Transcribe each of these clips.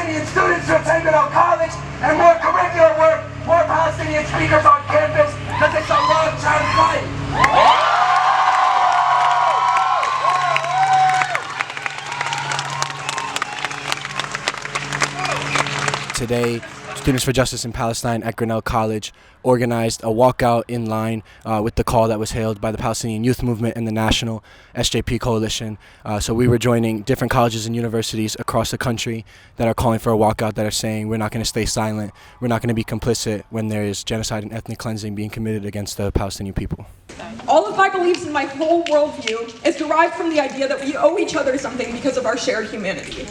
Palestinian students to attend Grinnell College, and more curricular work, more Palestinian speakers on campus, because it's a long-term fight. Today, Students for Justice in Palestine at Grinnell College organized a walkout in line with the call that was hailed by the Palestinian Youth Movement and the National SJP Coalition. So we were joining different colleges and universities across the country that are calling for a walkout, that are saying we're not going to stay silent, we're not going to be complicit when there is genocide and ethnic cleansing being committed against the Palestinian people. All of my beliefs and my whole worldview is derived from the idea that we owe each other something because of our shared humanity.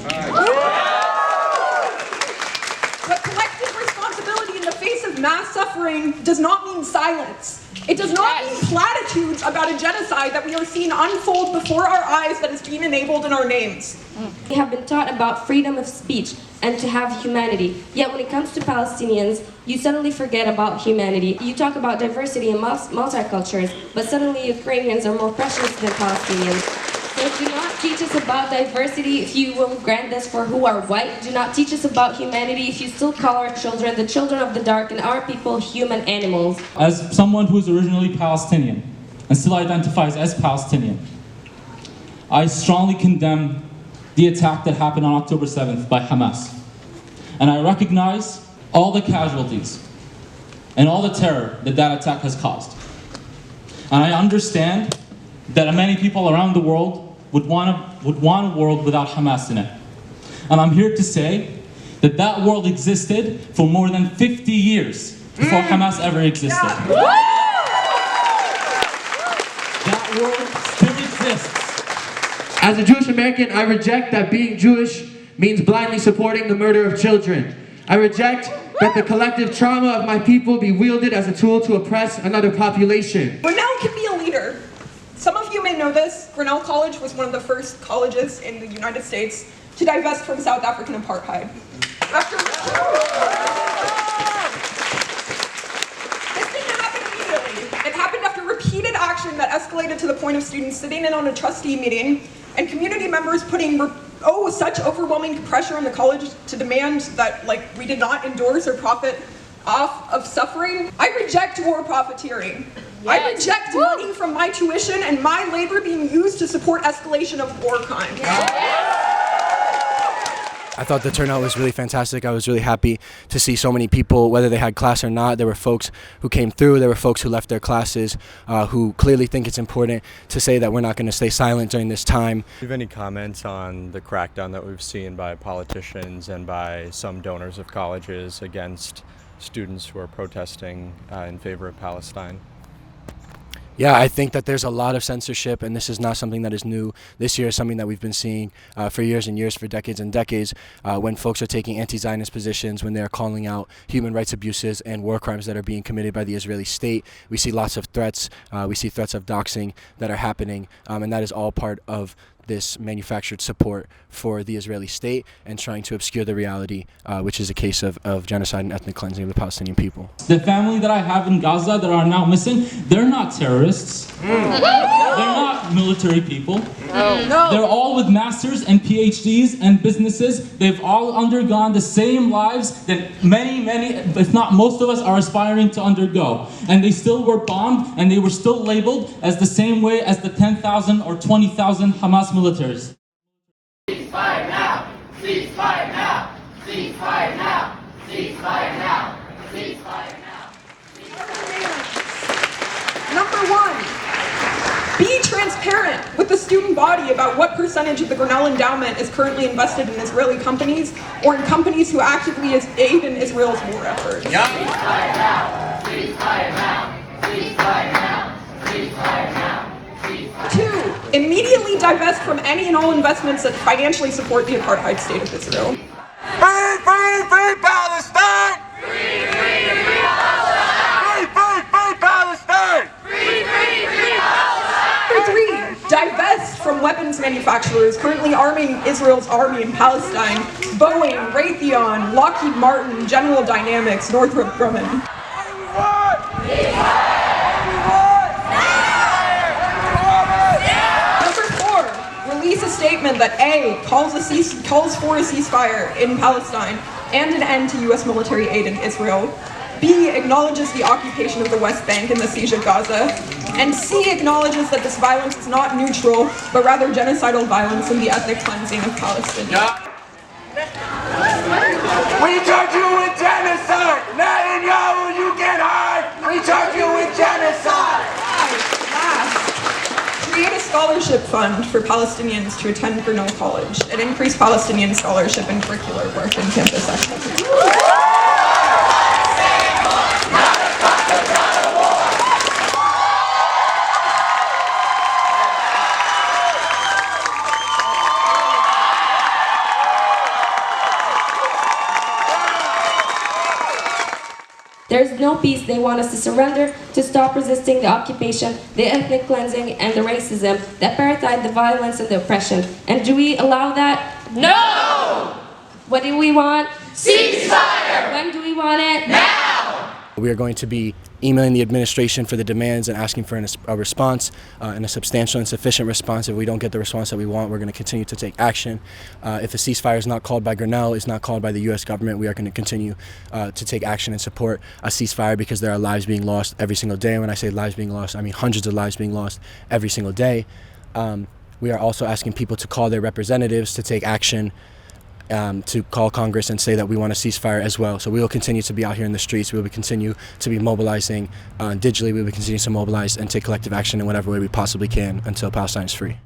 But collective responsibility in the face of mass suffering does not mean silence. It does not mean platitudes about a genocide that we are seeing unfold before our eyes that is being enabled in our names. We have been taught about freedom of speech and to have humanity. Yet when it comes to Palestinians, you suddenly forget about humanity. You talk about diversity and multicultures, but suddenly Ukrainians are more precious than Palestinians. So do not teach us about diversity if you will grant us for who are white. Do not teach us about humanity if you still call our children the children of the dark and our people human animals. As someone who is originally Palestinian and still identifies as Palestinian, I strongly condemn the attack that happened on October 7th by Hamas. And I recognize all the casualties and all the terror that that attack has caused. And I understand that many people around the world would want a world without Hamas in it. And I'm here to say that that world existed for more than 50 years before Hamas ever existed. Yeah. That world still exists. As a Jewish American, I reject that being Jewish means blindly supporting the murder of children. I reject that the collective trauma of my people be wielded as a tool to oppress another population. Grinnell can be a leader. Some of you may know this. Grinnell College was one of the first colleges in the United States to divest from South African apartheid. This didn't happen immediately. It happened after repeated action that escalated to the point of students sitting in on a trustee meeting and community members putting such overwhelming pressure on the college to demand that we did not endorse or profit off of suffering. I reject war profiteering. Yes. I reject money from my tuition and my labor being used to support escalation of war crimes. Yes. I thought the turnout was really fantastic. I was really happy to see so many people, whether they had class or not. There were folks who came through, there were folks who left their classes, who clearly think it's important to say that we're not going to stay silent during this time. Do you have any comments on the crackdown that we've seen by politicians and by some donors of colleges against students who are protesting in favor of Palestine? Yeah, I think that there's a lot of censorship, and this is not something that is new. This year is something that we've been seeing for years and years, for decades and decades, when folks are taking anti-Zionist positions, when they're calling out human rights abuses and war crimes that are being committed by the Israeli state. We see lots of threats. We see threats of doxing that are happening, and that is all part of this manufactured support for the Israeli state and trying to obscure the reality, which is a case of genocide and ethnic cleansing of the Palestinian people. The family that I have in Gaza that are now missing, they're not terrorists. They're not military people. They're all with masters and PhDs and businesses. They've all undergone the same lives that many, if not most of us, are aspiring to undergo. And they still were bombed, and they were still labeled as the same way as the 10,000 or 20,000 Hamas militaries. Ceasefire now! Ceasefire now! Ceasefire now! Ceasefire now! Ceasefire now! Number one, be transparent with the student body about what percentage of the Grinnell endowment is currently invested in Israeli companies or in companies who actively aid in Israel's war efforts. Ceasefire now! Ceasefire now! Ceasefire now! Ceasefire now! Two, immediately divest from any and all investments that financially support the apartheid state of Israel. Free, free, free Palestine! Free, free, free Palestine! Free, free, free Palestine! Free, free, free Palestine! Number three, divest from weapons manufacturers currently arming Israel's army in Palestine: Boeing, Raytheon, Lockheed Martin, General Dynamics, Northrop Grumman. Release a statement that A, calls for a ceasefire in Palestine and an end to U.S. military aid in Israel, B, acknowledges the occupation of the West Bank and the siege of Gaza, and C, acknowledges that this violence is not neutral, but rather genocidal violence and the ethnic cleansing of Palestinians. We charge you with genocide! Netanyahu, you get high! We charge you with genocide! Last, create a scholarship fund for Palestinians to attend Grinnell College and increase Palestinian scholarship and curricular work in campus activities. There's no peace they want us to surrender, to stop resisting the occupation, the ethnic cleansing, and the racism, the apartheid, the violence, and the oppression. And do we allow that? No! What do we want? Ceasefire! When do we want it? Now! We are going to be emailing the administration for the demands and asking for a response, and a substantial and sufficient response. If we don't get the response that we want, we're going to continue to take action. If a ceasefire is not called by Grinnell, is not called by the U.S. government, we are going to continue to take action and support a ceasefire, because there are lives being lost every single day. And when I say lives being lost, I mean hundreds of lives being lost every single day. We are also asking people to call their representatives to take action, to call Congress and say that we want a ceasefire as well. So we will continue to be out here in the streets. We will continue to be mobilizing digitally. We will continue to mobilize and take collective action in whatever way we possibly can until Palestine is free.